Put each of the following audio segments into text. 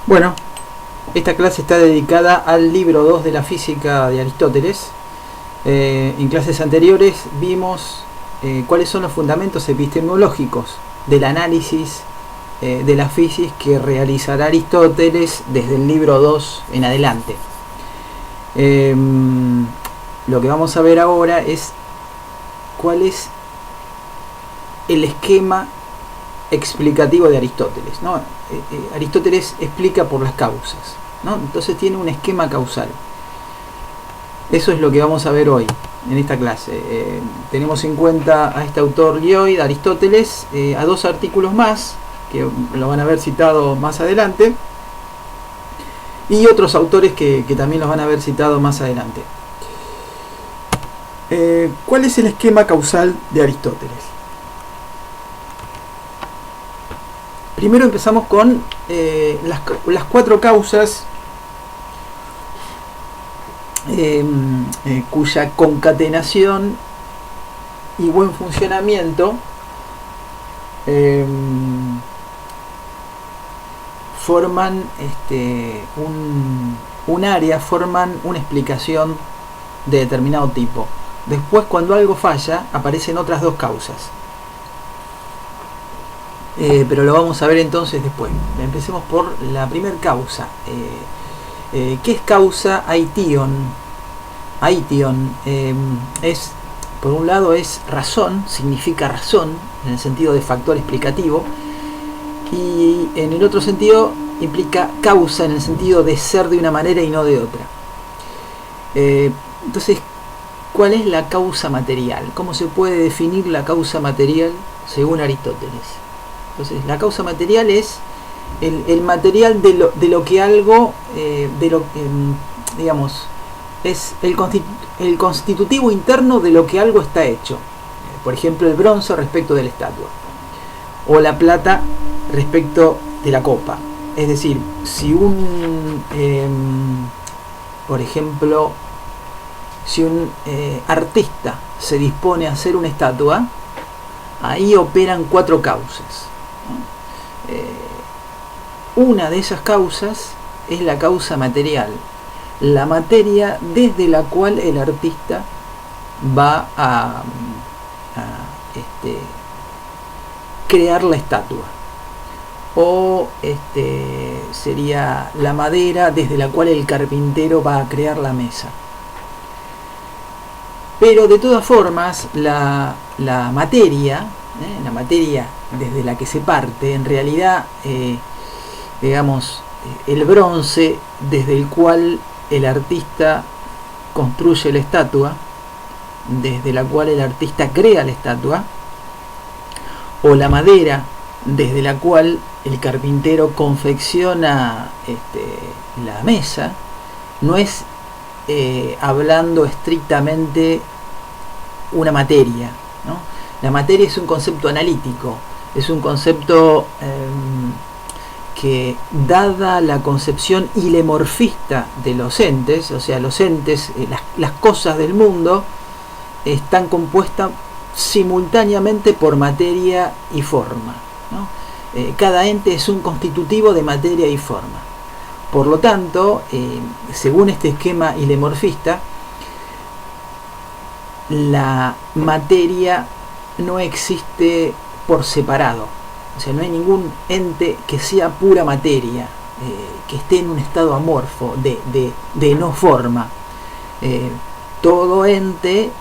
Bueno, esta clase está dedicada al libro 2 de la física de Aristóteles. En clases anteriores vimos cuáles son los fundamentos epistemológicos del análisis de la física que realizará Aristóteles desde el libro 2 en adelante. Lo que vamos a ver ahora es cuál es el esquema explicativo de Aristóteles, ¿no? Aristóteles explica por las causas, ¿no? Entonces tiene un esquema causal. Eso es lo que vamos a ver hoy en esta clase. Tenemos en cuenta a este autor Lioid, Aristóteles, a dos artículos más que lo van a ver citado más adelante, y otros autores que también los van a ver citado más adelante. ¿Cuál es el esquema causal de Aristóteles? Primero empezamos con las cuatro causas cuya concatenación y buen funcionamiento forman un área, forman una explicación de determinado tipo. Después, cuando algo falla, aparecen otras dos causas. Pero lo vamos a ver entonces después. Empecemos por la primera causa. ¿Qué es causa aition? Aition es, por un lado, es razón, significa razón, en el sentido de factor explicativo, y en el otro sentido implica causa, en el sentido de ser de una manera y no de otra. Entonces, ¿cuál es la causa material? ¿Cómo se puede definir la causa material según Aristóteles? Entonces, la causa material es el material de lo que algo, digamos, es el constitutivo interno de lo que algo está hecho. Por ejemplo, el bronce respecto de la estatua, o la plata respecto de la copa. Es decir, si por ejemplo, si un artista se dispone a hacer una estatua, ahí operan cuatro causas. Una de esas causas es la causa material, la materia desde la cual el artista va a crear la estatua, o sería la madera desde la cual el carpintero va a crear la mesa. Pero de todas formas, la materia desde la que se parte, en realidad, digamos, el bronce desde el cual el artista construye la estatua, desde la cual el artista crea la estatua, o la madera desde la cual el carpintero confecciona la mesa, no es hablando estrictamente una materia, ¿no? La materia es un concepto analítico, es un concepto que, dada la concepción hilemorfista de los entes, o sea, los entes, las cosas del mundo, están compuestas simultáneamente por materia y forma, ¿no? Cada ente es un constitutivo de materia y forma. Por lo tanto, según este esquema hilemorfista, la materia no existe por separado. O sea, no hay ningún ente que sea pura materia, que esté en un estado amorfo, de no forma. Todo ente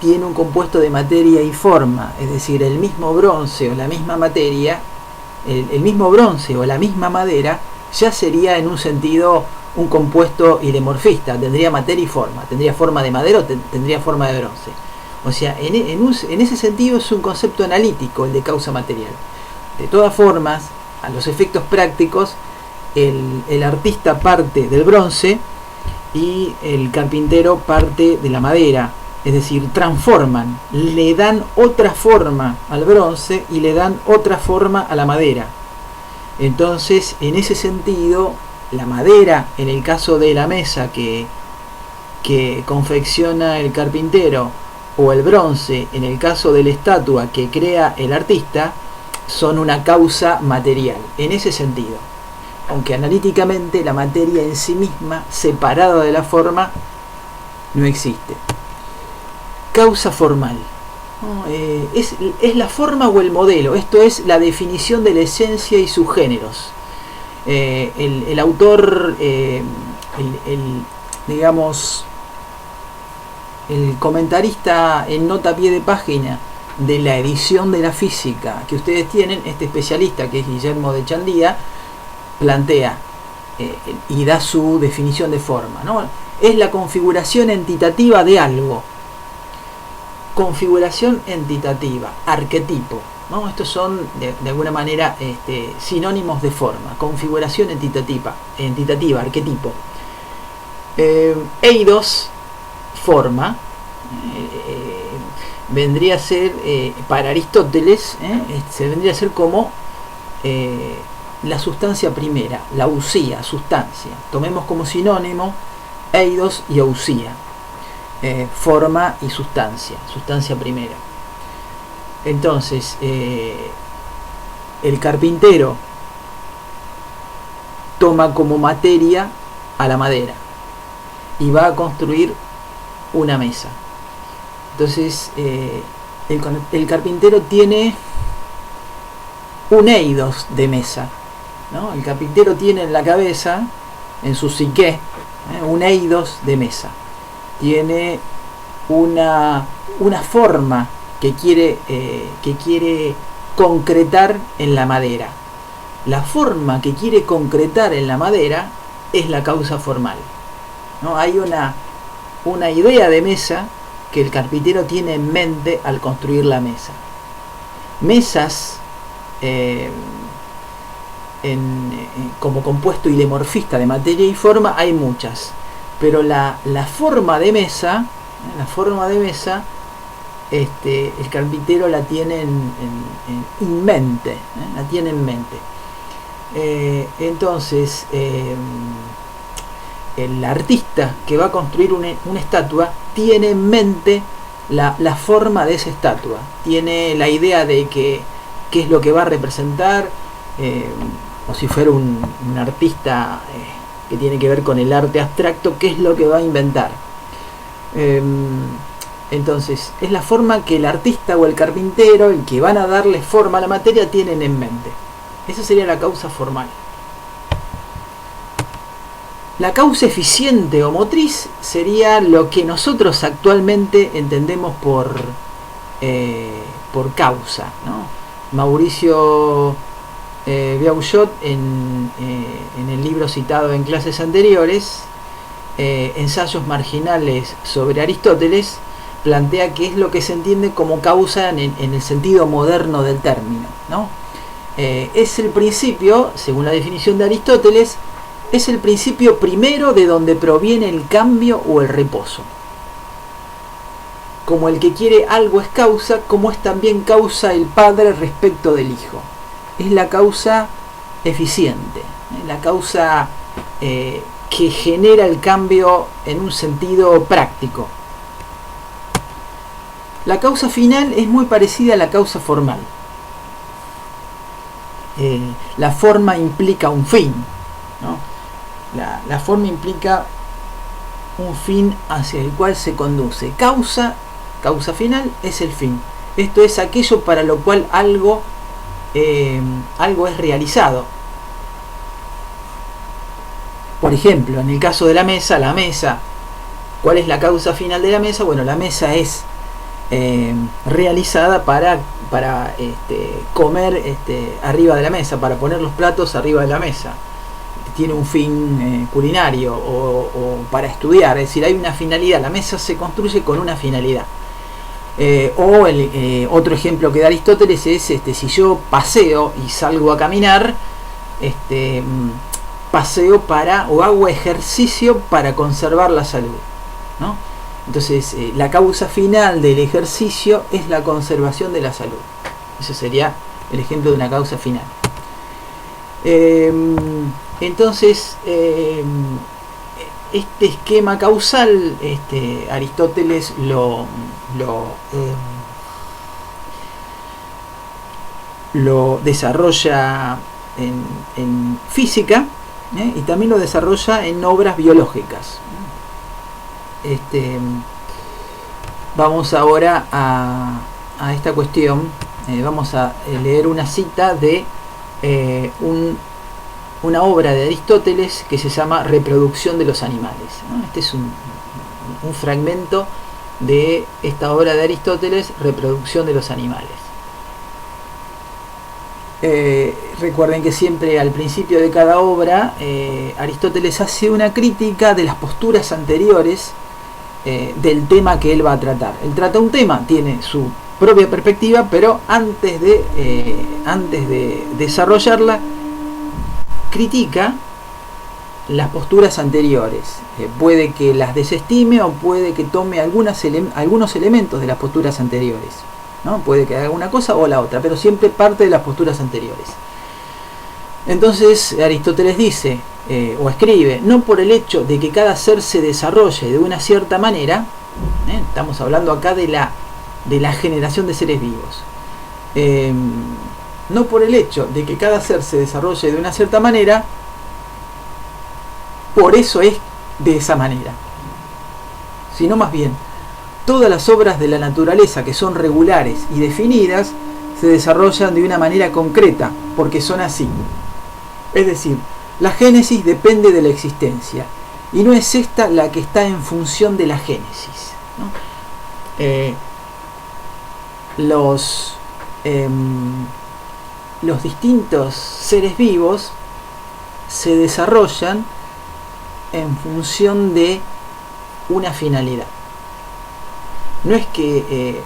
tiene un compuesto de materia y forma, es decir, el mismo bronce o la misma materia, el mismo bronce o la misma madera, ya sería en un sentido un compuesto hilemorfista, tendría materia y forma, tendría forma de madera o tendría forma de bronce. O sea, en ese sentido es un concepto analítico el de causa material. De todas formas, a los efectos prácticos, el artista parte del bronce y el carpintero parte de la madera. Es decir, transforman, le dan otra forma al bronce y le dan otra forma a la madera. Entonces, en ese sentido, la madera, en el caso de la mesa que confecciona el carpintero, o el bronce, en el caso de la estatua que crea el artista, son una causa material, en ese sentido. aunque analíticamente la materia en sí misma, separada de la forma, no existe. Causa formal, ¿no? Es la forma o el modelo, esto es la definición de la esencia y sus géneros. El autor, digamos, el comentarista en nota a pie de página de la edición de la física que ustedes tienen, este especialista que es Guillermo de Chandía, plantea y da su definición de forma, ¿no? Es la configuración entitativa de algo. Configuración entitativa, arquetipo, ¿no? Estos son de alguna manera sinónimos de forma. Configuración entitativa, arquetipo. Eidos, forma, vendría a ser, para Aristóteles, se vendría a ser como la sustancia primera, la usía, sustancia. Tomemos como sinónimo eidos y usía, forma y sustancia, sustancia primera. Entonces, el carpintero toma como materia a la madera y va a construir una mesa. Entonces, el carpintero tiene un eidos de mesa, ¿no? El carpintero tiene en la cabeza, en su psique, un eidos de mesa. Tiene una forma que quiere concretar en la madera. La forma que quiere concretar en la madera es la causa formal, ¿no? Hay una idea de mesa que el carpintero tiene en mente al construir la mesa. Mesas como compuesto ilemorfista de materia y forma hay muchas, pero la forma de mesa, el carpintero la tiene en mente, la tiene en mente. Entonces, el artista que va a construir una estatua tiene en mente la forma de esa estatua, tiene la idea de qué es lo que va a representar, o si fuera un artista que tiene que ver con el arte abstracto, qué es lo que va a inventar. Entonces, es la forma que el artista o el carpintero, el que van a darle forma a la materia, tienen en mente. Esa sería la causa formal. La causa eficiente o motriz sería lo que nosotros actualmente entendemos por causa, ¿no? Mauricio Biaujot, en el libro citado en clases anteriores, Ensayos marginales sobre Aristóteles, plantea qué es lo que se entiende como causa en el sentido moderno del término, ¿no? Es el principio, según la definición de Aristóteles, es el principio primero de donde proviene el cambio o el reposo. Como el que quiere algo es causa, como es también causa el padre respecto del hijo. Es la causa eficiente, la causa que genera el cambio en un sentido práctico. La causa final es muy parecida a la causa formal. La forma implica un fin, ¿no? La forma implica un fin hacia el cual se conduce. Causa final es el fin. Esto es aquello para lo cual algo es realizado. Por ejemplo, en el caso de la mesa, ¿cuál es la causa final de la mesa? Bueno, la mesa es realizada para comer arriba de la mesa, para poner los platos arriba de la mesa. Tiene un fin culinario o para estudiar, es decir, hay una finalidad. La mesa se construye con una finalidad. Otro ejemplo que da Aristóteles es si yo paseo y salgo a caminar, paseo o hago ejercicio para conservar la salud, ¿no? Entonces, la causa final del ejercicio es la conservación de la salud. Ese sería el ejemplo de una causa final. Entonces, este esquema causal, Aristóteles lo desarrolla en física, y también lo desarrolla en obras biológicas. Vamos ahora a esta cuestión. Vamos a leer una cita de una obra de Aristóteles que se llama Reproducción de los animales, ¿no? Este es un fragmento de esta obra de Aristóteles, Reproducción de los animales. Recuerden que siempre al principio de cada obra Aristóteles hace una crítica de las posturas anteriores del tema que él va a tratar. Él trata un tema, tiene su propia perspectiva, pero antes de desarrollarla, critica las posturas anteriores. Puede que las desestime o puede que tome algunos elementos de las posturas anteriores, ¿no? Puede que haga una cosa o la otra, pero siempre parte de las posturas anteriores. Entonces Aristóteles dice o escribe: no por el hecho de que cada ser se desarrolle de una cierta manera, estamos hablando acá de la generación de seres vivos, no por el hecho de que cada ser se desarrolle de una cierta manera, por eso es de esa manera, sino más bien todas las obras de la naturaleza que son regulares y definidas se desarrollan de una manera concreta porque son así. Es decir, la génesis depende de la existencia y no es esta la que está en función de la génesis, ¿no? Los distintos seres vivos se desarrollan en función de una finalidad. No es que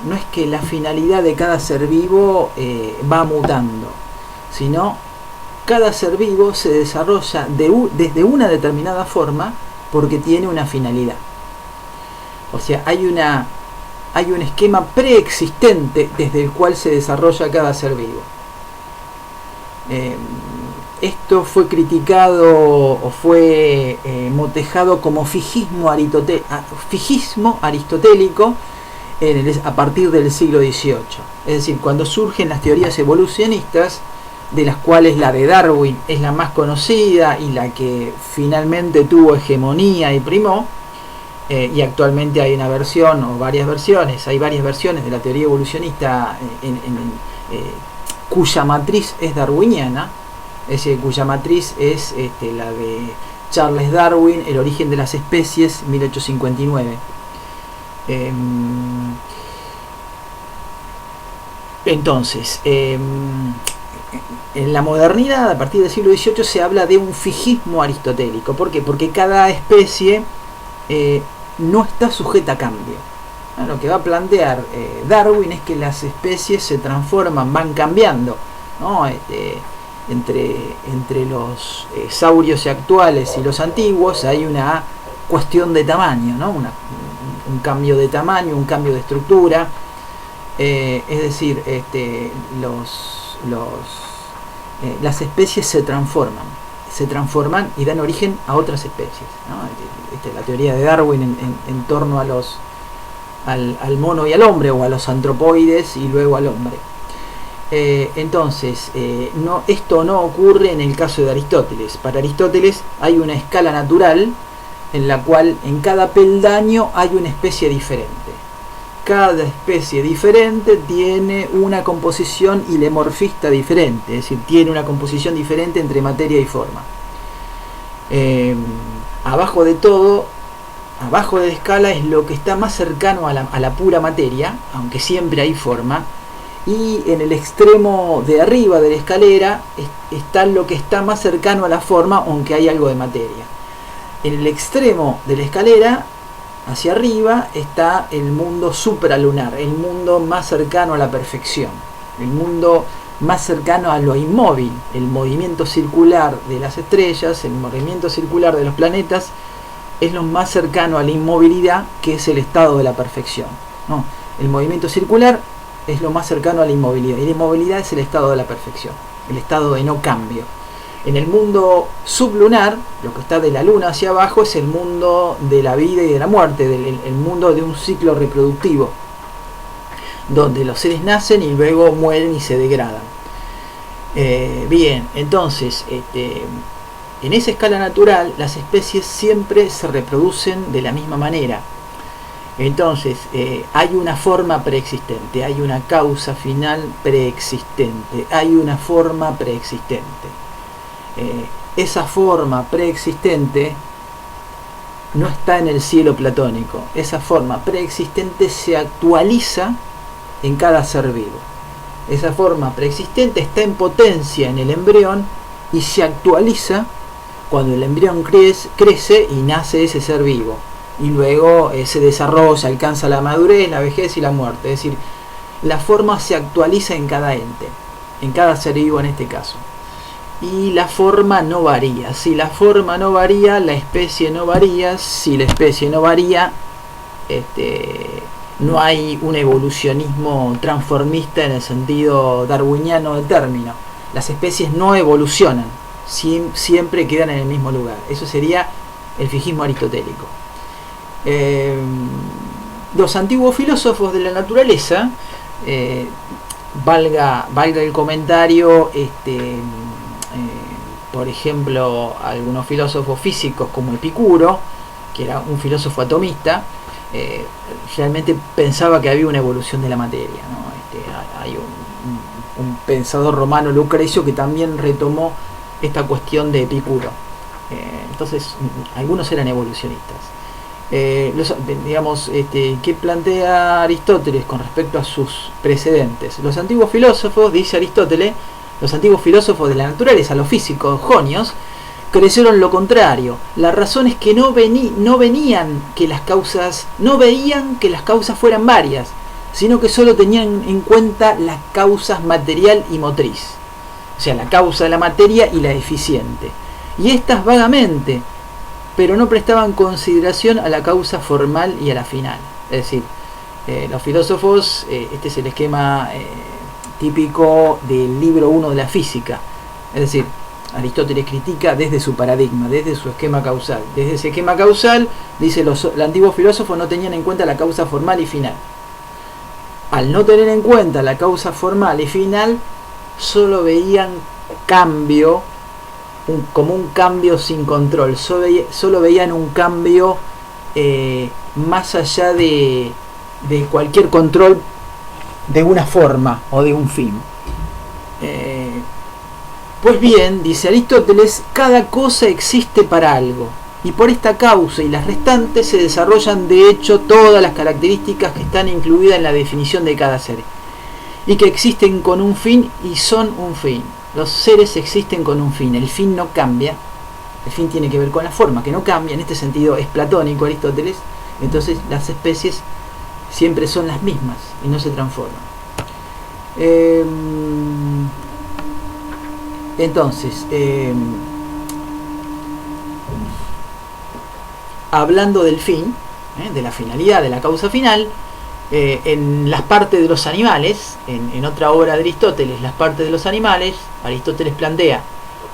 la finalidad de cada ser vivo va mutando, sino cada ser vivo se desarrolla desde una determinada forma porque tiene una finalidad. O sea, hay un esquema preexistente desde el cual se desarrolla cada ser vivo. Esto fue criticado o fue motejado como fijismo aristotélico a partir del siglo XVIII. Es decir, cuando surgen las teorías evolucionistas, de las cuales la de Darwin es la más conocida y la que finalmente tuvo hegemonía y primó, y actualmente hay una versión o varias versiones, hay varias versiones de la teoría evolucionista cuya matriz es darwiniana, es decir, cuya matriz es la de Charles Darwin, El origen de las especies, 1859. Entonces, en la modernidad, a partir del siglo XVIII, se habla de un fijismo aristotélico. ¿Por qué? Porque cada especie no está sujeta a cambio. Lo que va a plantear Darwin es que las especies se transforman, van cambiando, ¿no? Entre los saurios actuales y los antiguos hay una cuestión de tamaño, ¿no? Un cambio de tamaño, un cambio de estructura. Es decir, las especies se transforman y dan origen a otras especies, ¿no? Esta es la teoría de Darwin en torno al mono y al hombre, o a los antropoides y luego al hombre. Entonces, esto no ocurre en el caso de Aristóteles. Para Aristóteles hay una escala natural en la cual en cada peldaño hay una especie diferente. Cada especie diferente tiene una composición ilemorfista diferente, es decir, tiene una composición diferente entre materia y forma. Abajo de todo, abajo de la escala es lo que está más cercano a la pura materia, aunque siempre hay forma, y en el extremo de arriba de la escalera está lo que está más cercano a la forma, aunque hay algo de materia. En el extremo de la escalera, hacia arriba, está el mundo supralunar, el mundo más cercano a la perfección, el mundo más cercano a lo inmóvil, el movimiento circular de las estrellas, el movimiento circular de los planetas, es lo más cercano a la inmovilidad, que es el estado de la perfección, ¿no? El movimiento circular es lo más cercano a la inmovilidad, y la inmovilidad es el estado de la perfección, el estado de no cambio. En el mundo sublunar, lo que está de la luna hacia abajo, es el mundo de la vida y de la muerte, el mundo de un ciclo reproductivo, donde los seres nacen y luego mueren y se degradan. Bien, entonces, en esa escala natural las especies siempre se reproducen de la misma manera. Entonces hay una forma preexistente, hay una causa final preexistente, hay una forma preexistente. Esa forma preexistente no está en el cielo platónico. Esa forma preexistente se actualiza en cada ser vivo. Esa forma preexistente está en potencia en el embrión y se actualiza cuando el embrión crece y nace ese ser vivo. Y luego se desarrolla, alcanza la madurez, la vejez y la muerte. Es decir, la forma se actualiza en cada ente, en cada ser vivo en este caso. Y la forma no varía. Si la forma no varía, la especie no varía. Si la especie no varía, no hay un evolucionismo transformista en el sentido darwiniano del término. Las especies no evolucionan, siempre quedan en el mismo lugar. Eso sería el fijismo aristotélico. Los antiguos filósofos de la naturaleza, valga el comentario, por ejemplo, algunos filósofos físicos como Epicuro, que era un filósofo atomista, realmente pensaba que había una evolución de la materia, ¿no? Hay un pensador romano, Lucrecio, que también retomó esta cuestión de Epicuro. Entonces, algunos eran evolucionistas. ¿Qué plantea Aristóteles con respecto a sus precedentes? Los antiguos filósofos, dice Aristóteles, los antiguos filósofos de la naturaleza, los físicos jonios, creyeron lo contrario. La razón es que no veían que las causas fueran varias, sino que solo tenían en cuenta las causas material y motriz, o sea, la causa de la materia y la eficiente, y estas vagamente, pero no prestaban consideración a la causa formal y a la final. Es decir, los filósofos, este es el esquema típico del libro 1 de la física. Es decir, Aristóteles critica desde su paradigma, desde su esquema causal. Desde ese esquema causal, dice, los antiguos filósofos no tenían en cuenta la causa formal y final. Al no tener en cuenta la causa formal y final, solo veían cambio, como un cambio sin control. Solo veían un cambio más allá de cualquier control de una forma o de un fin. Pues bien, dice Aristóteles, cada cosa existe para algo, y por esta causa y las restantes se desarrollan de hecho todas las características que están incluidas en la definición de cada ser, y que existen con un fin y son un fin. Los seres existen con un fin, el fin no cambia, el fin tiene que ver con la forma, que no cambia. En este sentido es platónico Aristóteles. Entonces las especies siempre son las mismas y no se transforman. Entonces, hablando del fin, de la finalidad, de la causa final, en las partes de los animales, en otra obra de Aristóteles, las partes de los animales, Aristóteles plantea,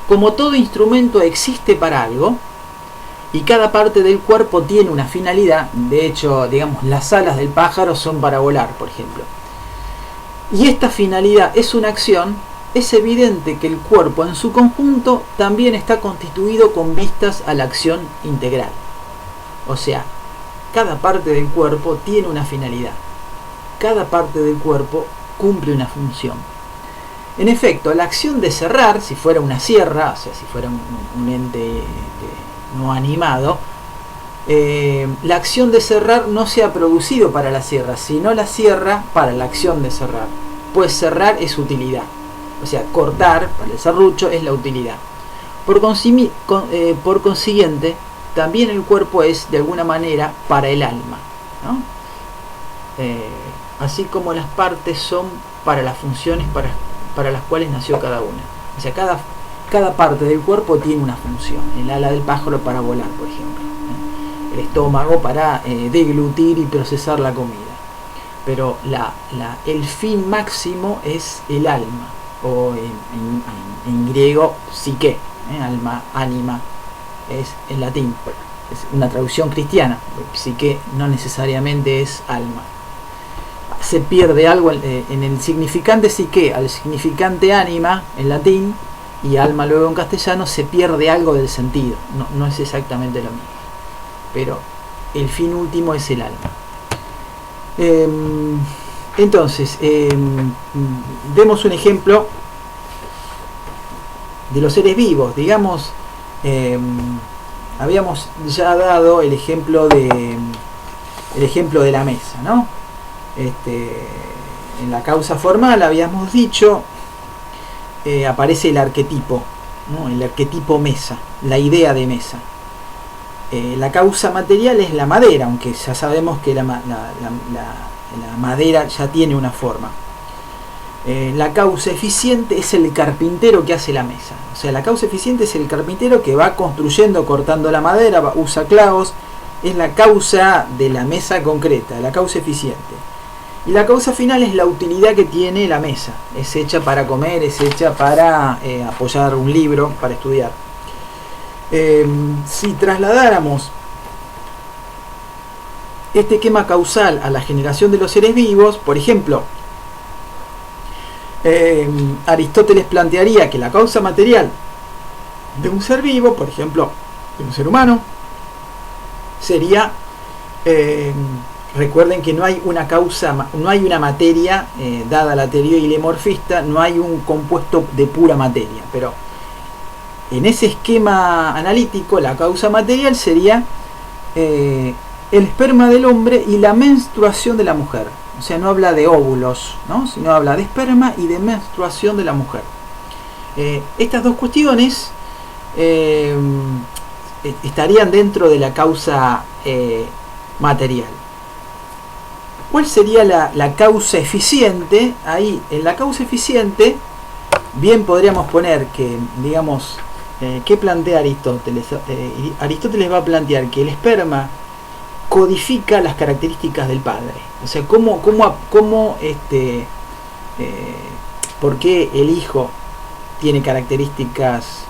como todo instrumento existe para algo, y cada parte del cuerpo tiene una finalidad. De hecho, digamos, las alas del pájaro son para volar, por ejemplo. Y esta finalidad es una acción. Es evidente que el cuerpo en su conjunto también está constituido con vistas a la acción integral. O sea, cada parte del cuerpo tiene una finalidad. Cada parte del cuerpo cumple una función. En efecto, la acción de cerrar, si fuera una sierra, o sea, si fuera un ente no animado, la acción de cerrar no se ha producido para la sierra, sino la sierra para la acción de cerrar. Pues cerrar es utilidad. O sea, cortar para el serrucho es la utilidad. Por consiguiente, también el cuerpo es de alguna manera para el alma, ¿no? Así como las partes son para las funciones para las cuales nació cada una. O sea, cada parte del cuerpo tiene una función. El ala del pájaro para volar, por ejemplo. El estómago para deglutir y procesar la comida. Pero el fin máximo es el alma, o en griego psique, alma, ánima, es en latín. Es una traducción cristiana. Psique no necesariamente es alma. Se pierde algo en el significante psique al significante ánima en latín, y alma luego en castellano, se pierde algo del sentido. No es exactamente lo mismo, pero el fin último es el alma. Entonces, demos un ejemplo de los seres vivos. Digamos, habíamos ya dado el ejemplo de la mesa, ¿no? En la causa formal habíamos dicho, aparece el arquetipo, ¿no? El arquetipo mesa, la idea de mesa. La causa material es la madera, aunque ya sabemos que la madera ya tiene una forma. La causa eficiente es el carpintero que hace la mesa. O sea, la causa eficiente es el carpintero que va construyendo, cortando la madera, usa clavos. Es la causa de la mesa concreta, la causa eficiente. Y la causa final es la utilidad que tiene la mesa. Es hecha para comer, es hecha para apoyar un libro, para estudiar. Si trasladáramos este esquema causal a la generación de los seres vivos, por ejemplo, Aristóteles plantearía que la causa material de un ser vivo, por ejemplo, de un ser humano, sería, recuerden que no hay una causa, no hay una materia, dada la teoría ilemorfista, no hay un compuesto de pura materia, pero en ese esquema analítico la causa material sería el esperma del hombre y la menstruación de la mujer. O sea, no habla de óvulos, ¿no? Sino habla de esperma y de menstruación de la mujer. Estas dos cuestiones estarían dentro de la causa material. ¿Cuál sería la causa eficiente? Ahí, en la causa eficiente, bien podríamos poner que, digamos, ¿qué plantea Aristóteles? Aristóteles va a plantear que el esperma codifica las características del padre. O sea, ¿por qué el hijo tiene características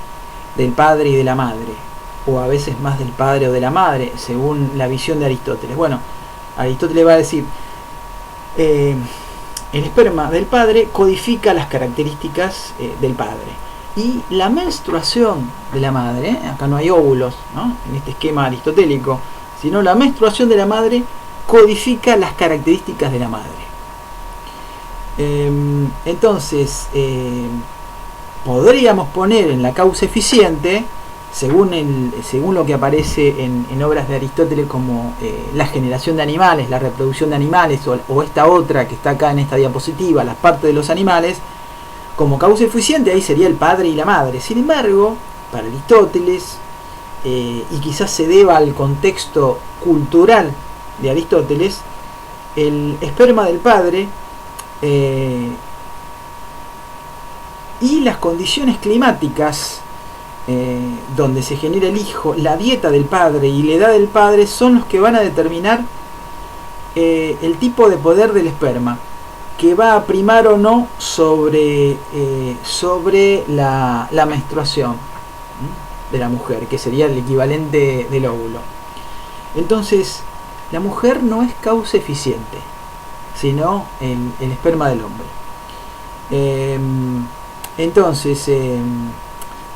del padre y de la madre? O a veces más del padre o de la madre, según la visión de Aristóteles. Bueno, Aristóteles va a decir, el esperma del padre codifica las características del padre. Y la menstruación de la madre, acá no hay óvulos, ¿no? En este esquema aristotélico, sino la menstruación de la madre codifica las características de la madre. Entonces, podríamos poner en la causa eficiente, según lo que aparece en obras de Aristóteles, como la generación de animales, la reproducción de animales, o esta otra que está acá en esta diapositiva, las partes de los animales, como causa eficiente, ahí sería el padre y la madre. Sin embargo, para Aristóteles, y quizás se deba al contexto cultural de Aristóteles, el esperma del padre y las condiciones climáticas donde se genera el hijo, la dieta del padre y la edad del padre son los que van a determinar el tipo de poder del esperma, que va a primar o no sobre la menstruación de la mujer, que sería el equivalente del óvulo. Entonces, la mujer no es causa eficiente, sino el esperma del hombre. Entonces,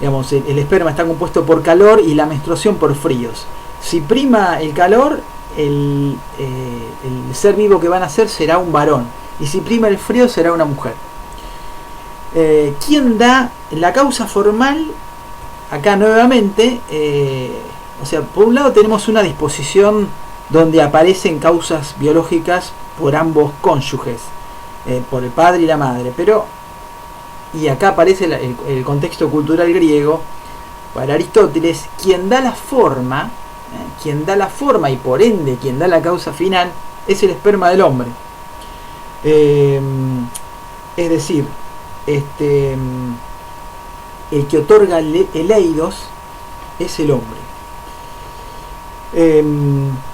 digamos, el esperma está compuesto por calor y la menstruación por fríos. Si prima el calor, el ser vivo que van a nacer será un varón, y si prima el frío será una mujer. ¿Quién da la causa formal? Acá nuevamente, o sea, por un lado tenemos una disposición donde aparecen causas biológicas por ambos cónyuges, por el padre y la madre, pero, y acá aparece el contexto cultural griego. Para Aristóteles, quien da la forma y por ende quien da la causa final es el esperma del hombre. Es decir, el que otorga el eidos es el hombre.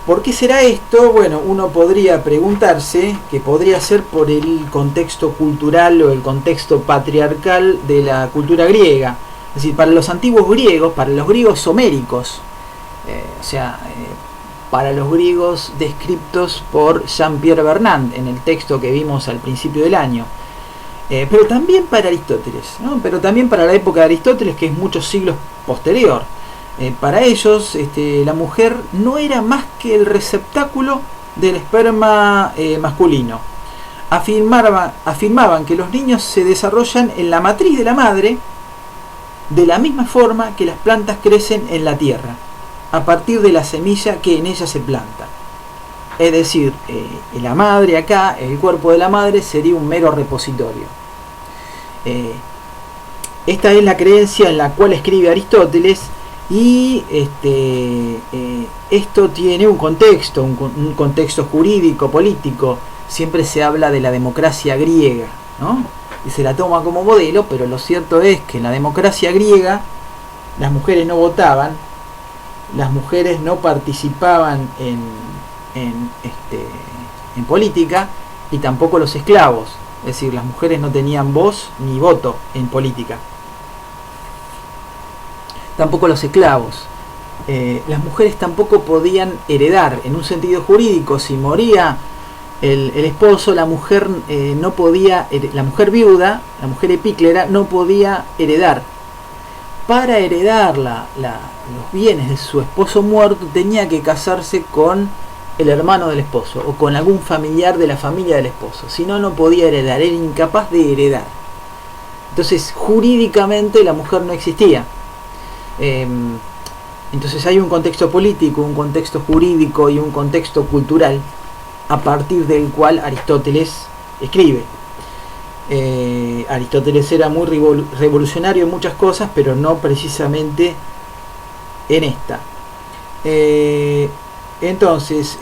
¿Por qué será esto? Bueno, uno podría preguntarse que podría ser por el contexto cultural o el contexto patriarcal de la cultura griega. Es decir, para los antiguos griegos, para los griegos homéricos, para los griegos descriptos por Jean-Pierre Vernant en el texto que vimos al principio del año, pero también para Aristóteles, ¿no? Pero también para la época de Aristóteles, que es muchos siglos posterior. Para ellos, la mujer no era más que el receptáculo del esperma masculino. Afirmaban que los niños se desarrollan en la matriz de la madre de la misma forma que las plantas crecen en la tierra, a partir de la semilla que en ella se planta. Es decir, la madre acá, el cuerpo de la madre sería un mero repositorio. Esta es la creencia en la cual escribe Aristóteles, y esto tiene un contexto, un contexto jurídico, político. Siempre se habla de la democracia griega, ¿no? Y se la toma como modelo, pero lo cierto es que en la democracia griega las mujeres no votaban, las mujeres no participaban en política, y tampoco los esclavos. Es decir, las mujeres no tenían voz ni voto en política. Tampoco los esclavos. Las mujeres tampoco podían heredar. En un sentido jurídico, si moría el esposo, la mujer no podía, la mujer viuda, la mujer epíclera, no podía heredar. Para heredar los bienes de su esposo muerto, tenía que casarse con el hermano del esposo o con algún familiar de la familia del esposo. Si no, no podía heredar, era incapaz de heredar. Entonces, jurídicamente la mujer no existía. Entonces hay un contexto político, un contexto jurídico y un contexto cultural a partir del cual Aristóteles escribe. Aristóteles era muy revolucionario en muchas cosas, pero no precisamente en esta. Entonces,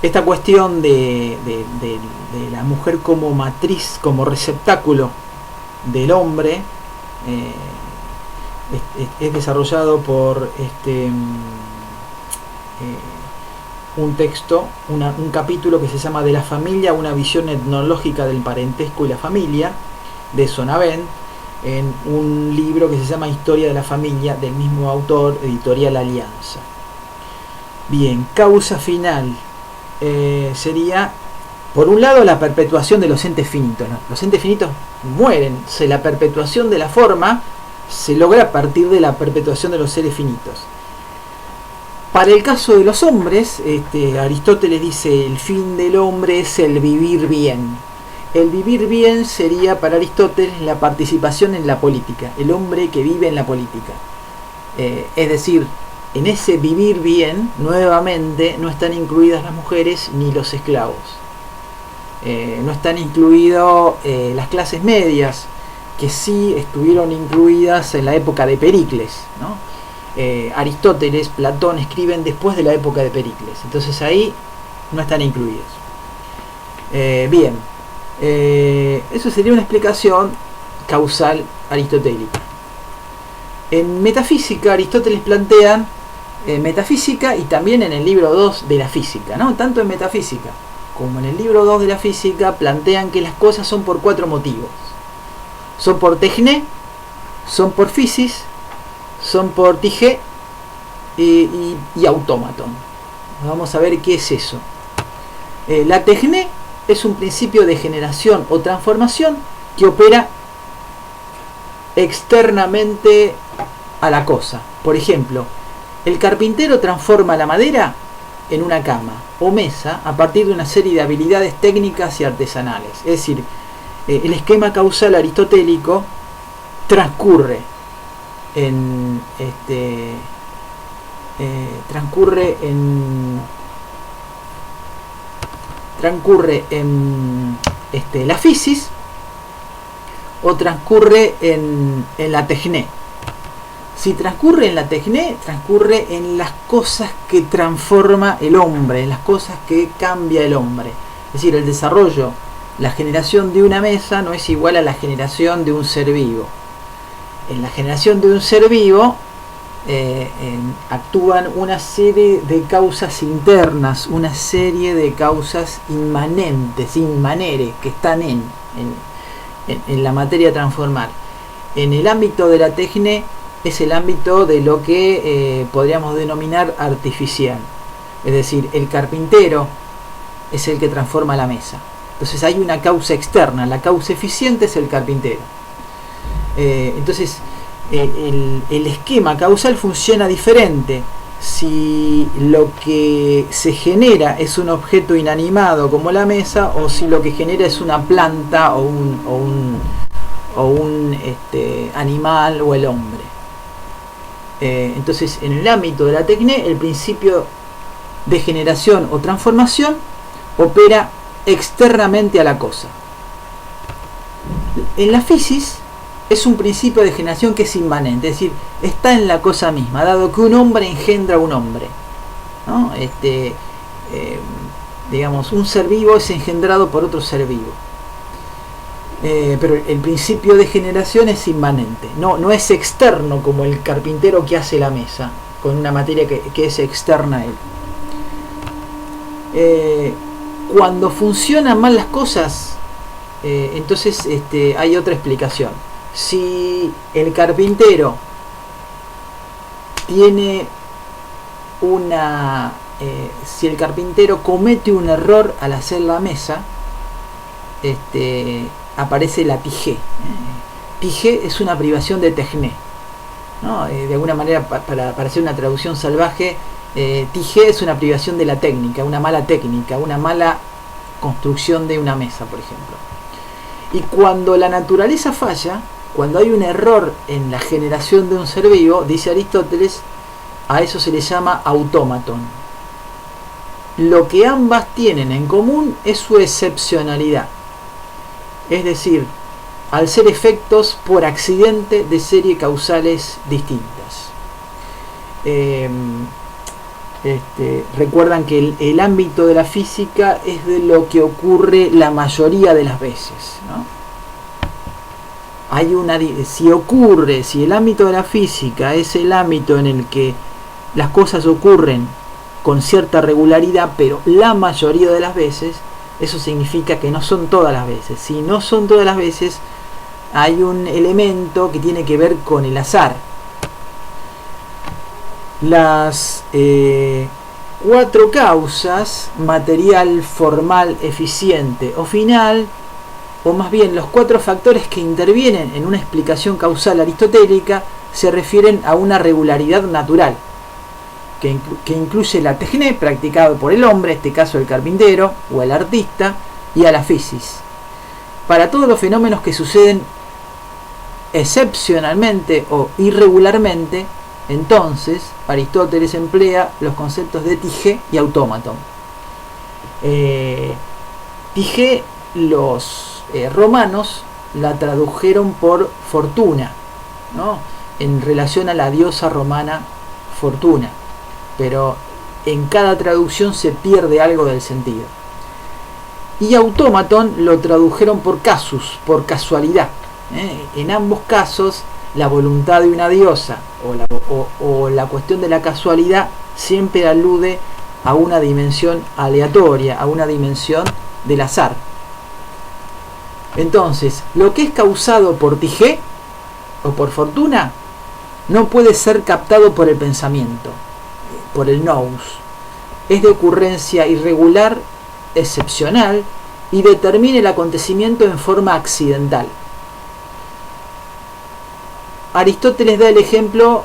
esta cuestión de la mujer como matriz, como receptáculo del hombre, es desarrollado por un texto, un capítulo que se llama De la familia, una visión etnológica del parentesco y la familia, de Sonavent, en un libro que se llama Historia de la familia, del mismo autor, editorial Alianza. Bien, causa final sería, por un lado, la perpetuación de los entes finitos, ¿no? Los entes finitos mueren. La perpetuación de la forma se logra a partir de la perpetuación de los seres finitos. Para el caso de los hombres, Aristóteles dice: el fin del hombre es el vivir bien. El vivir bien sería para Aristóteles la participación en la política, el hombre que vive en la política. Es decir, en ese vivir bien, nuevamente, no están incluidas las mujeres ni los esclavos. No están incluidas las clases medias, que sí estuvieron incluidas en la época de Pericles, ¿no? Aristóteles, Platón escriben después de la época de Pericles, entonces ahí no están incluidos. Bien, eso sería una explicación causal aristotélica. En metafísica, Aristóteles plantea metafísica, y también en el libro 2 de la física, ¿no? Tanto en metafísica como en el libro 2 de la física plantean que las cosas son por 4 motivos. Son por tecné, son por physis, son por tige y autómaton. Vamos a ver qué es eso. La tecné es un principio de generación o transformación que opera externamente a la cosa. Por ejemplo, el carpintero transforma la madera en una cama o mesa a partir de una serie de habilidades técnicas y artesanales. Es decir, el esquema causal aristotélico transcurre en la physis, o transcurre en la tecné. Si transcurre en la tecné, transcurre en las cosas que transforma el hombre, en las cosas que cambia el hombre. Es decir, el desarrollo, la generación de una mesa no es igual a la generación de un ser vivo. En la generación de un ser vivo actúan una serie de causas internas, una serie de causas inmanentes, inmanere, que están en la materia a transformar. En el ámbito de la tecné es el ámbito de lo que podríamos denominar artificial. Es decir, el carpintero es el que transforma la mesa. Entonces hay una causa externa, la causa eficiente es el carpintero. Entonces el esquema causal funciona diferente si lo que se genera es un objeto inanimado como la mesa, o si lo que genera es una planta o un animal o el hombre. Entonces en el ámbito de la técnica, el principio de generación o transformación opera externamente a la cosa. En la física es un principio de generación que es inmanente, es decir, está en la cosa misma, dado que un hombre engendra a un hombre, ¿no? Digamos, un ser vivo es engendrado por otro ser vivo. Pero el principio de generación es inmanente, no es externo como el carpintero que hace la mesa, con una materia que es externa a él. Cuando funcionan mal las cosas, entonces hay otra explicación. Si el carpintero tiene si el carpintero comete un error al hacer la mesa, aparece la tijé. Tijé es una privación de tejné, ¿no? De alguna manera, para hacer una traducción salvaje, tijé es una privación de la técnica, una mala técnica, una mala construcción de una mesa, por ejemplo. Y cuando la naturaleza falla, cuando hay un error en la generación de un ser vivo, dice Aristóteles, a eso se le llama autómaton. Lo que ambas tienen en común es su excepcionalidad, es decir, al ser efectos por accidente de serie causales distintas. Recuerdan que el ámbito de la física es de lo que ocurre la mayoría de las veces, ¿no? Si el ámbito de la física es el ámbito en el que las cosas ocurren con cierta regularidad, pero la mayoría de las veces, eso significa que no son todas las veces. Si no son todas las veces, hay un elemento que tiene que ver con el azar. Las 4 causas, material, formal, eficiente o final, o más bien los 4 factores que intervienen en una explicación causal aristotélica, se refieren a una regularidad natural, que incluye la tejné practicado por el hombre, en este caso el carpintero o el artista, y a la physis. Para todos los fenómenos que suceden excepcionalmente o irregularmente, entonces Aristóteles emplea los conceptos de tijé y autómaton. Tijé, los romanos la tradujeron por fortuna, ¿no? En relación a la diosa romana Fortuna, pero en cada traducción se pierde algo del sentido. Y autómaton lo tradujeron por casus, por casualidad. En ambos casos, la voluntad de una diosa o la cuestión de la casualidad siempre alude a una dimensión aleatoria, a una dimensión del azar. Entonces, lo que es causado por tijé o por fortuna no puede ser captado por el pensamiento, por el nous. Es de ocurrencia irregular, excepcional, y determina el acontecimiento en forma accidental. Aristóteles da el ejemplo,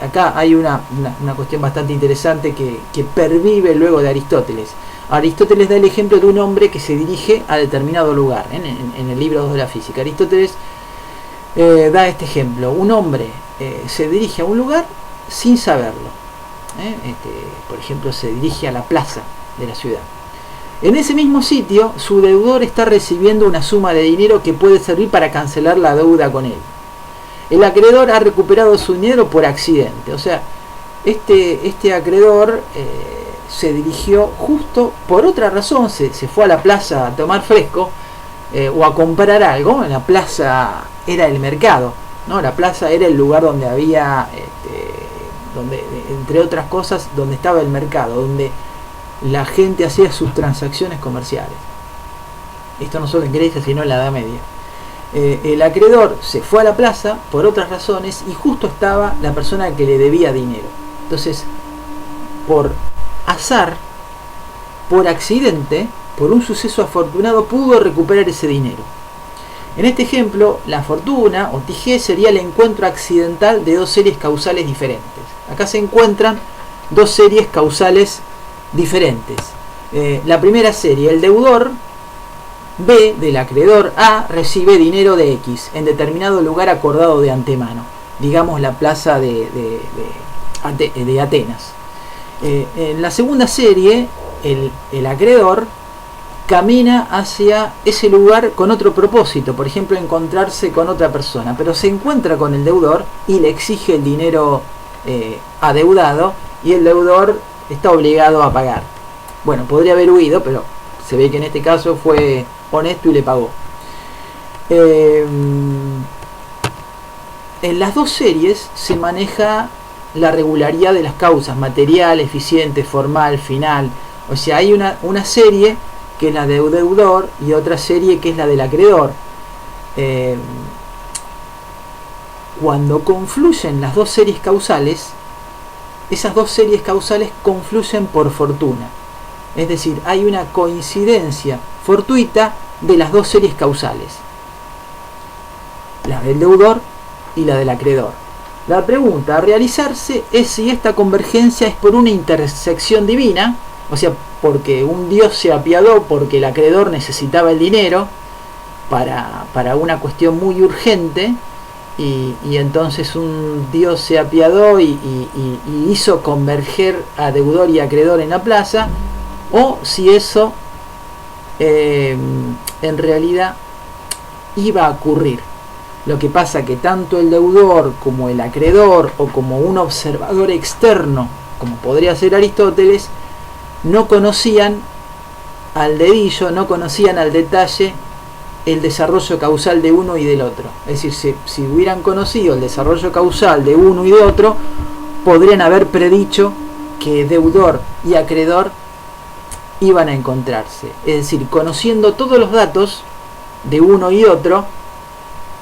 acá hay una cuestión bastante interesante que pervive luego de Aristóteles. Aristóteles da el ejemplo de un hombre que se dirige a determinado lugar, en el libro 2 de la física. Aristóteles da este ejemplo: un hombre se dirige a un lugar sin saberlo. Por ejemplo, se dirige a la plaza de la ciudad. En ese mismo sitio, su deudor está recibiendo una suma de dinero que puede servir para cancelar la deuda con él. El acreedor ha recuperado su dinero por accidente. O sea, este acreedor se dirigió justo por otra razón, se fue a la plaza a tomar fresco o a comprar algo. La plaza era el mercado, ¿no? La plaza era el lugar donde había, donde, entre otras cosas, donde estaba el mercado, donde la gente hacía sus transacciones comerciales. Esto no solo en Grecia, sino en la Edad Media. El acreedor se fue a la plaza por otras razones y justo estaba la persona que le debía dinero. Entonces, por azar, por accidente, por un suceso afortunado, pudo recuperar ese dinero. En este ejemplo, la fortuna o TG sería el encuentro accidental de dos series causales diferentes. Acá se encuentran dos series causales diferentes. La primera serie, el deudor B del acreedor A recibe dinero de X en determinado lugar acordado de antemano, digamos la plaza de Atenas. En la segunda serie, el acreedor camina hacia ese lugar con otro propósito, por ejemplo encontrarse con otra persona, pero se encuentra con el deudor y le exige el dinero adeudado, y el deudor está obligado a pagar. Bueno, podría haber huido, pero se ve que en este caso fue honesto y le pagó. En las dos series se maneja la regularidad de las causas: material, eficiente, formal, final. O sea, hay una serie que es la del deudor y otra serie que es la del acreedor. Cuando confluyen las dos series causales, esas dos series causales confluyen por fortuna. Es decir, hay una coincidencia fortuita de las dos series causales, la del deudor y la del acreedor. La pregunta a realizarse es si esta convergencia es por una intersección divina, o sea, porque un Dios se apiadó porque el acreedor necesitaba el dinero para una cuestión muy urgente, y entonces un Dios se apiadó y hizo converger a deudor y acreedor en la plaza, o si eso en realidad iba a ocurrir. Lo que pasa que tanto el deudor como el acreedor, o como un observador externo, como podría ser Aristóteles, no conocían al dedillo, no conocían al detalle el desarrollo causal de uno y del otro. Es decir, si hubieran conocido el desarrollo causal de uno y de otro, podrían haber predicho que deudor y acreedor iban a encontrarse. Es decir, conociendo todos los datos de uno y otro,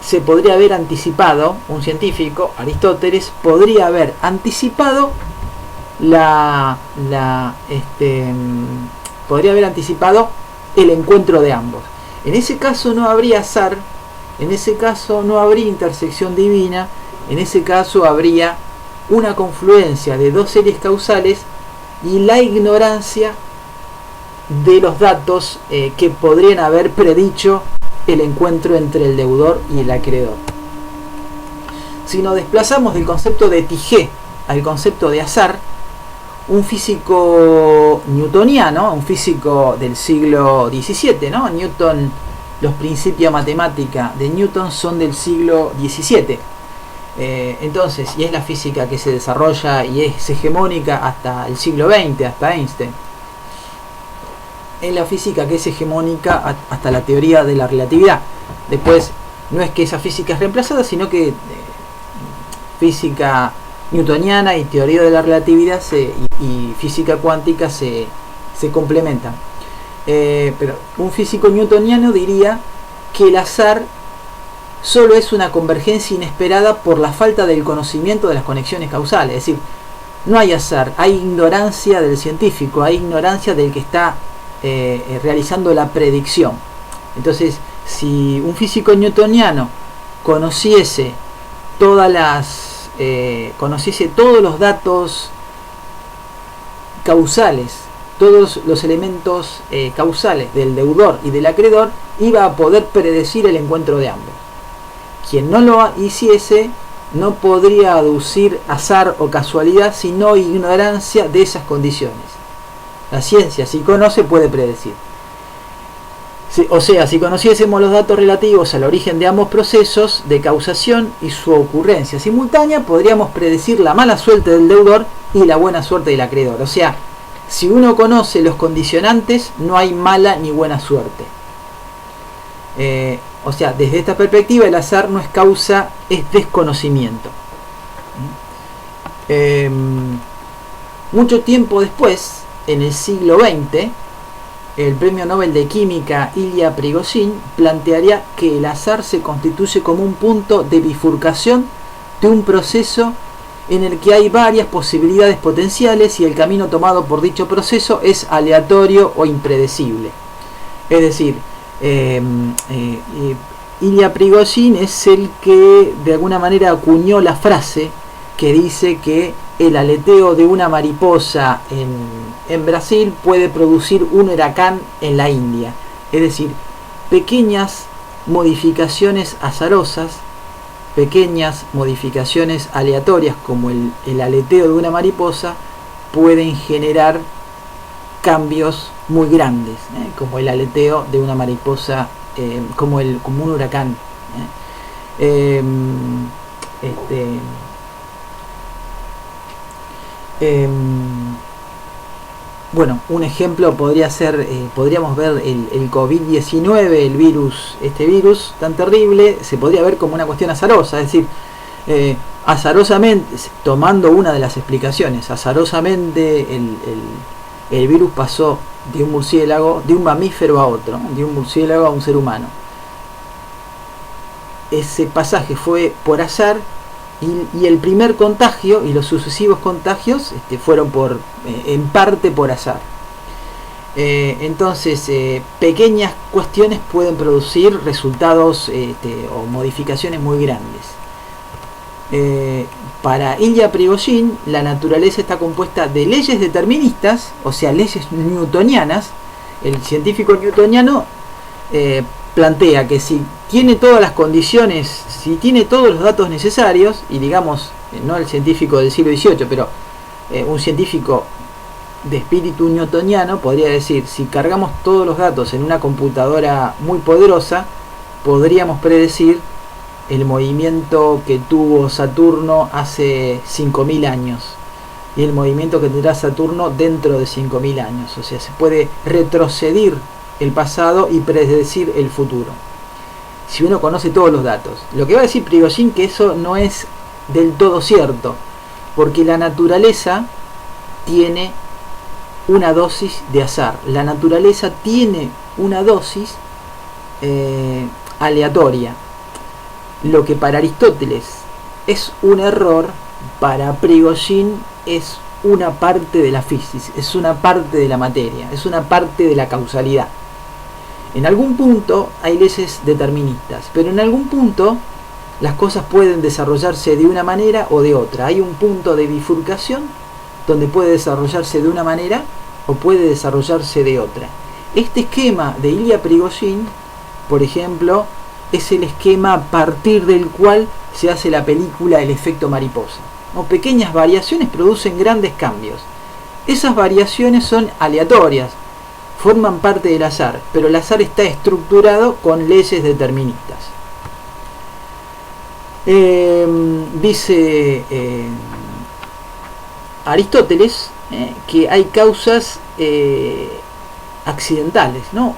se podría haber anticipado, un científico, Aristóteles, podría haber anticipado podría haber anticipado el encuentro de ambos. En ese caso no habría azar, en ese caso no habría intersección divina, en ese caso habría una confluencia de dos series causales y la ignorancia de los datos que podrían haber predicho el encuentro entre el deudor y el acreedor. Si nos desplazamos del concepto de TG al concepto de azar, un físico newtoniano, un físico del siglo XVII, ¿no? Newton, los Principia Mathematica de Newton son del siglo XVII. Entonces, y es la física que se desarrolla y es hegemónica hasta el siglo XX, hasta Einstein. Es la física que es hegemónica hasta la teoría de la relatividad. Después, no es que esa física es reemplazada, sino que física newtoniana y teoría de la relatividad y física cuántica se complementan. Pero un físico newtoniano diría que el azar solo es una convergencia inesperada por la falta del conocimiento de las conexiones causales. Es decir, no hay azar, hay ignorancia del científico, hay ignorancia del que está realizando la predicción. Entonces, si un físico newtoniano conociese todos los datos causales, todos los elementos causales del deudor y del acreedor, iba a poder predecir el encuentro de ambos. Quien no lo hiciese no podría aducir azar o casualidad, sino ignorancia de esas condiciones. La ciencia, si conoce, puede predecir. O sea, si conociésemos los datos relativos al origen de ambos procesos de causación y su ocurrencia simultánea, podríamos predecir la mala suerte del deudor y la buena suerte del acreedor. O sea, si uno conoce los condicionantes, no hay mala ni buena suerte. O sea, desde esta perspectiva, el azar no es causa, es desconocimiento. Mucho tiempo después, en el siglo XX, el premio Nobel de Química Ilya Prigozhin plantearía que el azar se constituye como un punto de bifurcación de un proceso en el que hay varias posibilidades potenciales y el camino tomado por dicho proceso es aleatorio o impredecible. Es decir, Ilya Prigozhin es el que de alguna manera acuñó la frase que dice que el aleteo de una mariposa en Brasil puede producir un huracán en la India. Es decir, pequeñas modificaciones azarosas, pequeñas modificaciones aleatorias como el aleteo de una mariposa pueden generar cambios muy grandes, como el aleteo de una mariposa, como un huracán. Bueno, un ejemplo podría ser, podríamos ver el COVID-19, el virus, este virus tan terrible, se podría ver como una cuestión azarosa, es decir, azarosamente, tomando una de las explicaciones, azarosamente el virus pasó de un murciélago, de un mamífero a otro, de un murciélago a un ser humano. Ese pasaje fue por azar y el primer contagio y los sucesivos contagios fueron en parte por azar. Entonces, pequeñas cuestiones pueden producir resultados o modificaciones muy grandes. Para Ilya Prigozhin, la naturaleza está compuesta de leyes deterministas, o sea, leyes newtonianas. El científico newtoniano plantea que si tiene todas las condiciones, si tiene todos los datos necesarios, y digamos, no el científico del siglo XVIII, pero un científico de espíritu newtoniano podría decir, si cargamos todos los datos en una computadora muy poderosa, podríamos predecir el movimiento que tuvo Saturno hace 5.000 años y el movimiento que tendrá Saturno dentro de 5.000 años. O sea, se puede retroceder el pasado y predecir el futuro si uno conoce todos los datos. Lo que va a decir Prigozhin que eso no es del todo cierto, porque la naturaleza tiene una dosis de azar, la naturaleza tiene una dosis aleatoria. Lo que para Aristóteles es un error, para Prigozhin es una parte de la física, es una parte de la materia, es una parte de la causalidad. En algún punto hay leyes deterministas, pero en algún punto las cosas pueden desarrollarse de una manera o de otra. Hay un punto de bifurcación donde puede desarrollarse de una manera o puede desarrollarse de otra. Este esquema de Ilya Prigozhin, por ejemplo, es el esquema a partir del cual se hace la película El efecto mariposa. Pequeñas variaciones producen grandes cambios. Esas variaciones son aleatorias, forman parte del azar, pero el azar está estructurado con leyes deterministas. Dice Aristóteles que hay causas accidentales, ¿no?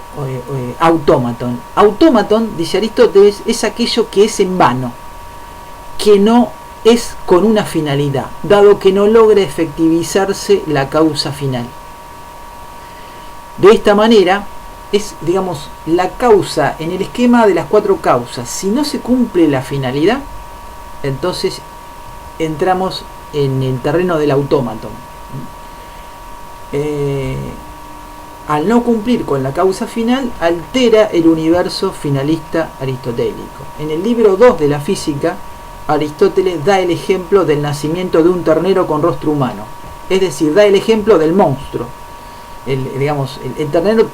Autómaton. Autómaton, dice Aristóteles, es aquello que es en vano, que no es con una finalidad, dado que no logra efectivizarse la causa final. De esta manera, es, digamos, la causa en el esquema de las cuatro causas. Si no se cumple la finalidad, entonces entramos en el terreno del autómaton. Al no cumplir con la causa final, altera el universo finalista aristotélico. En el libro 2 de la física, Aristóteles da el ejemplo del nacimiento de un ternero con rostro humano. Es decir, da el ejemplo del monstruo. El ternero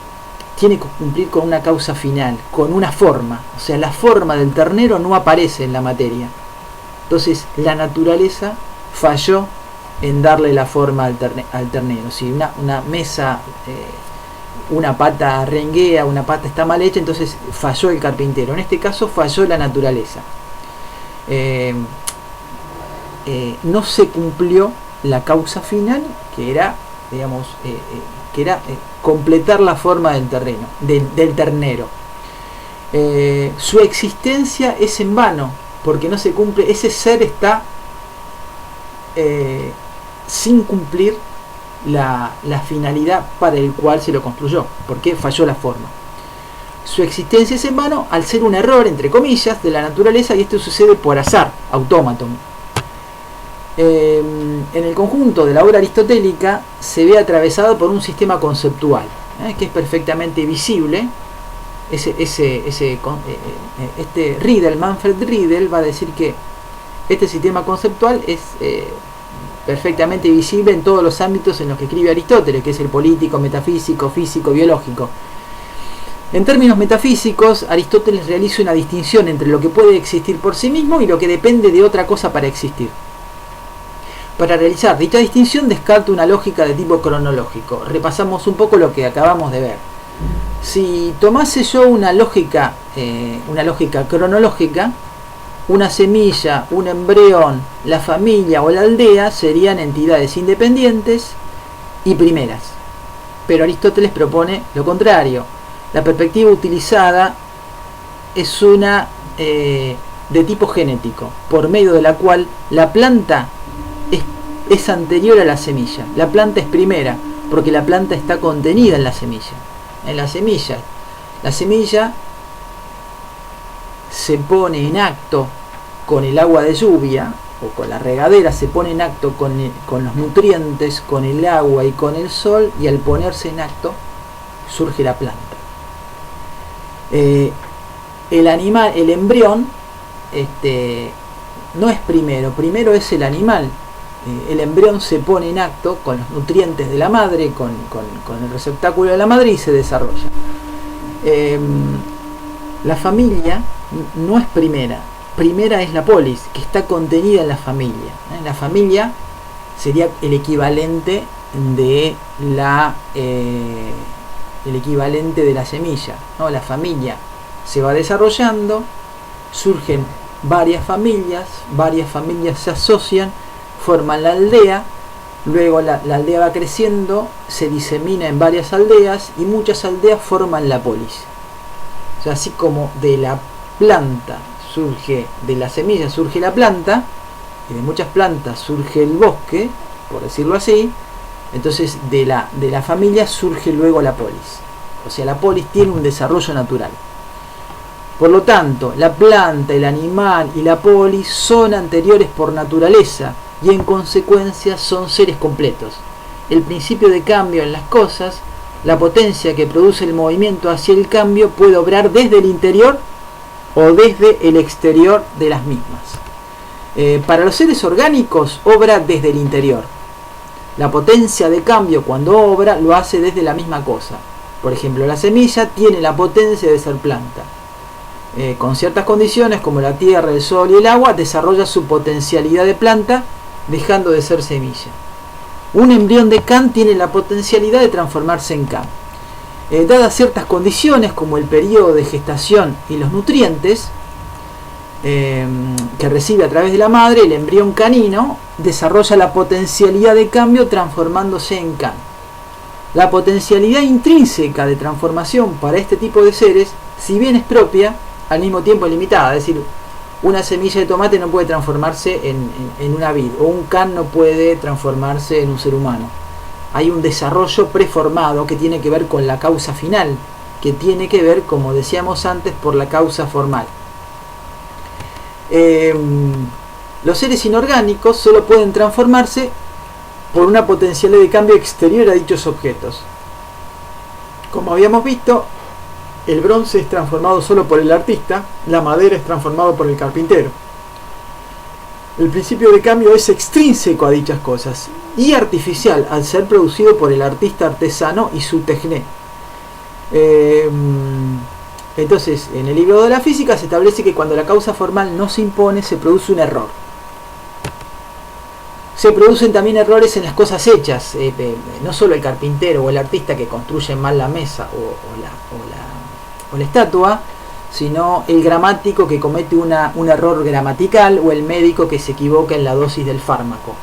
tiene que cumplir con una causa final, con una forma. O sea, la forma del ternero no aparece en la materia. Entonces, la naturaleza falló en darle la forma al ternero. Si una mesa, una pata renguea, una pata está mal hecha, entonces falló el carpintero. En este caso falló la naturaleza. No se cumplió la causa final, que era, digamos, completar la forma del ternero. Su existencia es en vano, porque no se cumple, ese ser está sin cumplir la finalidad para el cual se lo construyó, porque falló la forma. Su existencia es en vano al ser un error, entre comillas, de la naturaleza, y esto sucede por azar, autómaton. En el conjunto de la obra aristotélica se ve atravesado por un sistema conceptual, que es perfectamente visible Manfred Riedel va a decir que este sistema conceptual es perfectamente visible en todos los ámbitos en los que escribe Aristóteles, que es el político, metafísico, físico, biológico. En términos metafísicos, Aristóteles realiza una distinción entre lo que puede existir por sí mismo y lo que depende de otra cosa para existir. Para realizar dicha distinción descarta una lógica de tipo cronológico. Repasamos un poco lo que acabamos de ver. Si tomase yo una lógica cronológica, una semilla, un embrión, la familia o la aldea serían entidades independientes y primeras. Pero Aristóteles propone lo contrario. La perspectiva utilizada es una de tipo genético, por medio de la cual la planta es anterior a la semilla. La planta es primera, porque la planta está contenida en la semilla. La semilla se pone en acto con el agua de lluvia, o con la regadera, se pone en acto con los nutrientes, con el agua y con el sol, y al ponerse en acto surge la planta. El embrión no es primero es el animal. El embrión se pone en acto con los nutrientes de la madre, con el receptáculo de la madre, y se desarrolla. La familia no es primera es la polis, que está contenida en la familia. La familia sería el equivalente de la semilla, ¿no? La familia se va desarrollando, surgen varias familias se asocian, forman la aldea, luego la aldea va creciendo, se disemina en varias aldeas, y muchas aldeas forman la polis. O sea, así como de la planta de la semilla surge la planta, y de muchas plantas surge el bosque, por decirlo así, entonces de la familia surge luego la polis. O sea, la polis tiene un desarrollo natural. Por lo tanto, la planta, el animal y la polis son anteriores por naturaleza, y en consecuencia son seres completos. El principio de cambio en las cosas, la potencia que produce el movimiento hacia el cambio, puede obrar desde el interior o desde el exterior de las mismas. Para los seres orgánicos obra desde el interior. La potencia de cambio, cuando obra, lo hace desde la misma cosa. Por ejemplo, la semilla tiene la potencia de ser planta. Con ciertas condiciones como la tierra, el sol y el agua, desarrolla su potencialidad de planta, dejando de ser semilla. Un embrión de Can tiene la potencialidad de transformarse en Can. Dadas ciertas condiciones como el periodo de gestación y los nutrientes que recibe a través de la madre, el embrión canino desarrolla la potencialidad de cambio transformándose en Can. La potencialidad intrínseca de transformación para este tipo de seres, si bien es propia, al mismo tiempo es limitada. Es decir, una semilla de tomate no puede transformarse en una vid, o un can no puede transformarse en un ser humano. Hay un desarrollo preformado que tiene que ver con la causa final, que tiene que ver, como decíamos antes, por la causa formal. Los seres inorgánicos solo pueden transformarse por una potencialidad de cambio exterior a dichos objetos. Como habíamos visto, el bronce es transformado solo por el artista, la madera es transformado por el carpintero. El principio de cambio es extrínseco a dichas cosas y artificial al ser producido por el artista artesano y su tecné. Entonces, en el libro de la física se establece que cuando la causa formal no se impone, se produce un error. Se producen también errores en las cosas hechas, no solo el carpintero o el artista que construye mal la mesa o la estatua, sino el gramático que comete un error gramatical, o el médico que se equivoca en la dosis del fármaco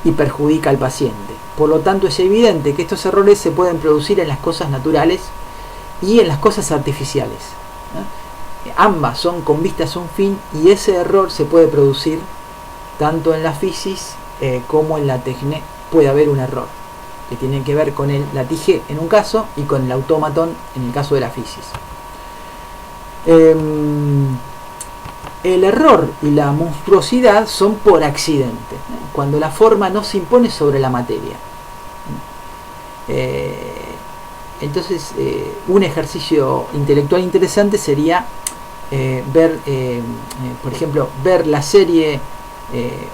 y perjudica al paciente. Por lo tanto, es evidente que estos errores se pueden producir en las cosas naturales y en las cosas artificiales. Ambas son con vistas a un fin, y ese error se puede producir tanto en la fisis como en la tecné. Puede haber un error que tiene que ver con el latige en un caso y con el automatón en el caso de la fisis. El error y la monstruosidad son por accidente, cuando la forma no se impone sobre la materia. Entonces, un ejercicio intelectual interesante sería ver, por ejemplo, ver la serie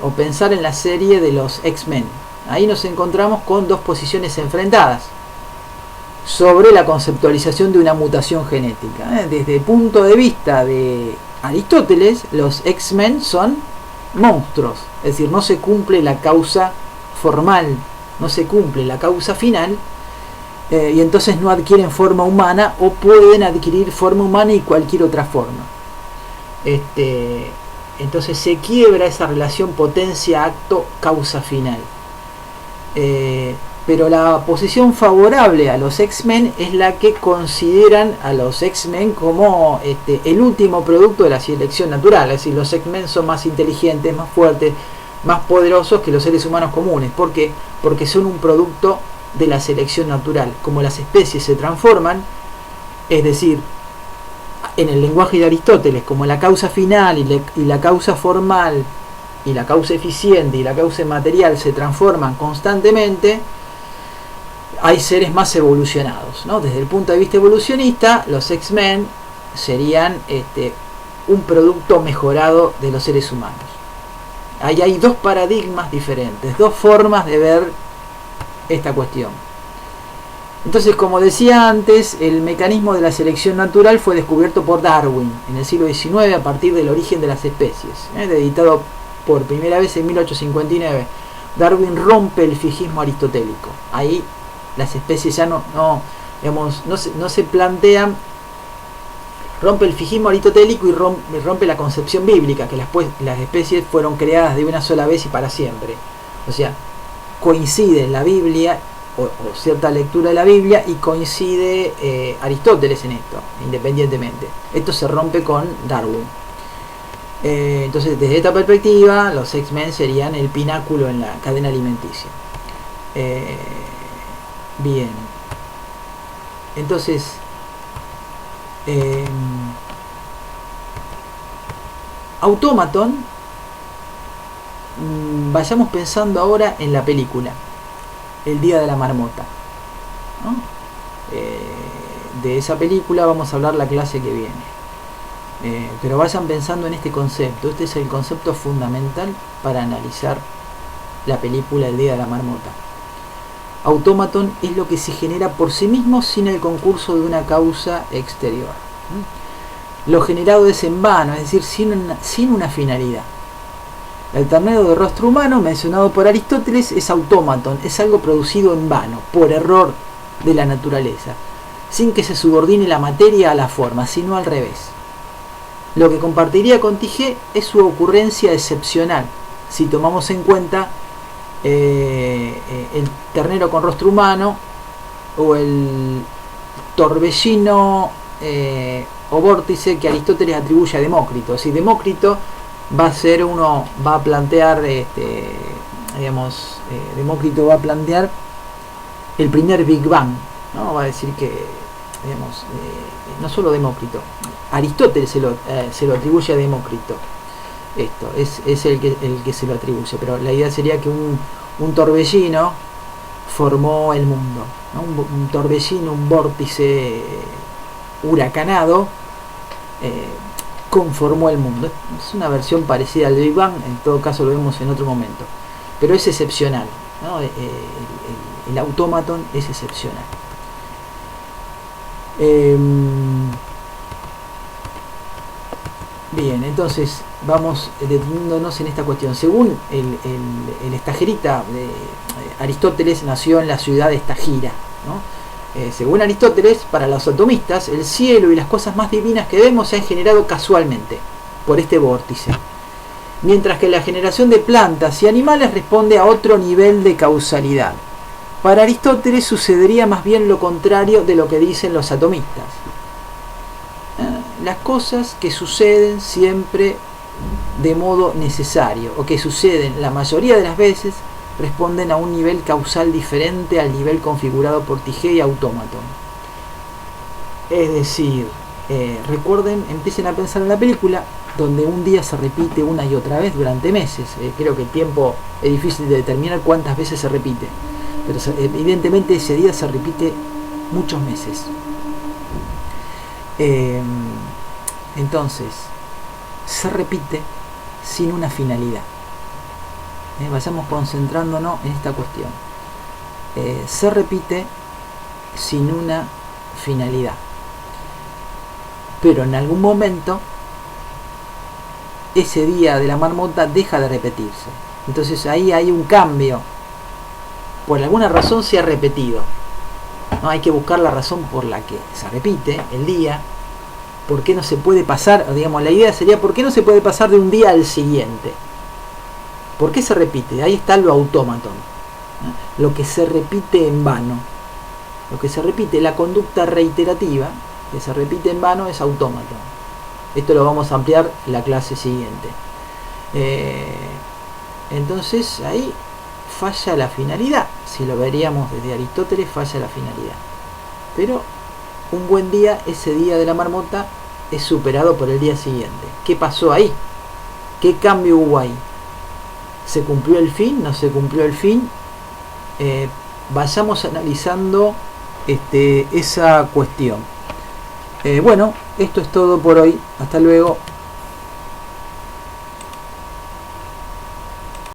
o pensar en la serie de los X-Men. Ahí nos encontramos con dos posiciones enfrentadas sobre la conceptualización de una mutación genética. Desde el punto de vista de Aristóteles, los X-Men son monstruos, es decir, no se cumple la causa formal, no se cumple la causa final, y entonces no adquieren forma humana o pueden adquirir forma humana y cualquier otra forma. Entonces se quiebra esa relación potencia-acto causa-final. Pero la posición favorable a los X-Men es la que consideran a los X-Men como el último producto de la selección natural. Es decir, los X-Men son más inteligentes, más fuertes, más poderosos que los seres humanos comunes. ¿Por qué? Porque son un producto de la selección natural. Como las especies se transforman, es decir, en el lenguaje de Aristóteles, como la causa final y la causa formal y la causa eficiente y la causa material se transforman constantemente, hay seres más evolucionados, ¿no? Desde el punto de vista evolucionista, los X-Men serían un producto mejorado de los seres humanos. Ahí hay dos paradigmas diferentes, dos formas de ver esta cuestión. Entonces, como decía antes, el mecanismo de la selección natural fue descubierto por Darwin en el siglo XIX a partir del origen de las especies, editado por primera vez en 1859. Darwin rompe el fijismo aristotélico. Ahí las especies ya no se plantean, rompe el fijismo aristotélico y rompe la concepción bíblica, que las especies fueron creadas de una sola vez y para siempre. O sea, coincide la Biblia o cierta lectura de la Biblia y coincide Aristóteles en esto, independientemente. Esto se rompe con Darwin. Entonces, desde esta perspectiva, los X-Men serían el pináculo en la cadena alimenticia. Bien. Entonces, Automaton, vayamos pensando ahora en la película El Día de la Marmota, ¿no? De esa película vamos a hablar la clase que viene, pero vayan pensando en este concepto. Este es el concepto fundamental para analizar la película El Día de la Marmota. Automaton es lo que se genera por sí mismo sin el concurso de una causa exterior. Lo generado es en vano, es decir, sin una finalidad. El ternero de rostro humano, mencionado por Aristóteles, es automaton, es algo producido en vano, por error de la naturaleza, sin que se subordine la materia a la forma, sino al revés. Lo que compartiría con Tige es su ocurrencia excepcional, si tomamos en cuenta el ternero con rostro humano o el torbellino o vórtice que Aristóteles atribuye a Demócrito. Si Demócrito va a plantear Demócrito va a plantear el primer Big Bang, ¿no? Va a decir que no solo Demócrito, Aristóteles se lo atribuye a Demócrito. Esto es el que se lo atribuye, pero la idea sería que un torbellino formó el mundo, ¿no? Un torbellino, un vórtice huracanado conformó el mundo. Es una versión parecida al Big Bang, en todo caso lo vemos en otro momento, pero es excepcional, ¿no? El automaton es excepcional. Bien, entonces vamos deteniéndonos en esta cuestión. Según el estagerita de Aristóteles, nació en la ciudad de Estagira, ¿no? Según Aristóteles, para los atomistas, el cielo y las cosas más divinas que vemos se han generado casualmente por este vórtice, mientras que la generación de plantas y animales responde a otro nivel de causalidad. Para Aristóteles sucedería más bien lo contrario de lo que dicen los atomistas. Las cosas que suceden siempre de modo necesario, o que suceden la mayoría de las veces, responden a un nivel causal diferente al nivel configurado por Tige y Automaton. Es decir, recuerden, empiecen a pensar en la película, donde un día se repite una y otra vez durante meses. Creo que el tiempo es difícil de determinar cuántas veces se repite, pero evidentemente ese día se repite muchos meses. Entonces, se repite sin una finalidad. Vayamos concentrándonos en esta cuestión. Se repite sin una finalidad, pero en algún momento ese día de la marmota deja de repetirse. Entonces ahí hay un cambio. Por alguna razón se ha repetido. No hay que buscar la razón por la que se repite el día. ¿Por qué no se puede pasar? Digamos, la idea sería, ¿por qué no se puede pasar de un día al siguiente? ¿Por qué se repite? Ahí está lo autómaton. Lo que se repite en vano. Lo que se repite, la conducta reiterativa, que se repite en vano, es autómaton. Esto lo vamos a ampliar en la clase siguiente. Entonces ahí falla la finalidad. Si lo veríamos desde Aristóteles, falla la finalidad. Pero un buen día, ese día de la marmota, es superado por el día siguiente. ¿Qué pasó ahí? ¿Qué cambio hubo ahí? ¿Se cumplió el fin? ¿No se cumplió el fin? Vayamos analizando esa cuestión. Bueno, esto es todo por hoy. Hasta luego.